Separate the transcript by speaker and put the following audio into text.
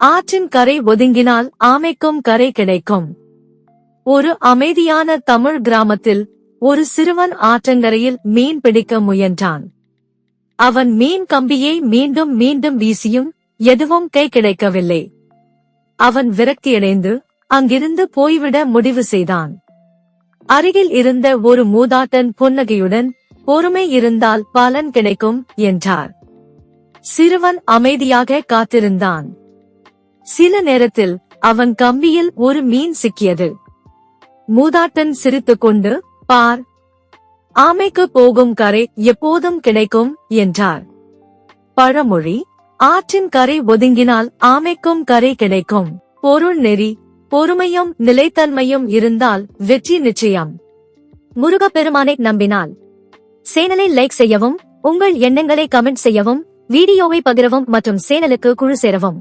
Speaker 1: ஆற்றின் கரை ஒதுங்கினால் ஆமைக்கும் கரை கிடைக்கும். ஒரு அமைதியான தமிழ் கிராமத்தில் ஒரு சிறுவன் ஆற்றங்கரையில் மீன் பிடிக்க முயன்றான். அவன் மீன் கம்பியை மீண்டும் மீண்டும் வீசியும் எதுவும் கை கிடைக்கவில்லை. அவன் விரக்தியடைந்து அங்கிருந்து போய்விட முடிவு செய்தான். அருகில் இருந்த ஒரு மூதாட்டன் புன்னகையுடன், பொறுமை இருந்தால் பலன் கிடைக்கும் என்றார். சிறுவன் அமைதியாக காத்திருந்தான். சில நேரத்தில் அவன் கம்பியில் ஒரு மீன் சிக்கியது. மூதாட்டன் சிரித்துக்கொண்டு, பார், ஆமைக்கு போகும் கரை எப்போதும் கிடைக்கும் என்றார். பழமொழி: ஆற்றின் கரை ஒதுங்கினால் ஆமைக்கும் கரை கிடைக்கும். பொருள் நெறி: பொறுமையும் நிலைத்தன்மையும் இருந்தால் வெற்றி நிச்சயம். முருகப்பெருமானை நம்பினால். சேனலை லைக் செய்யவும், உங்கள் எண்ணங்களை கமெண்ட் செய்யவும், வீடியோவை பகிரவும் மற்றும் சேனலுக்கு குழு சேரவும்.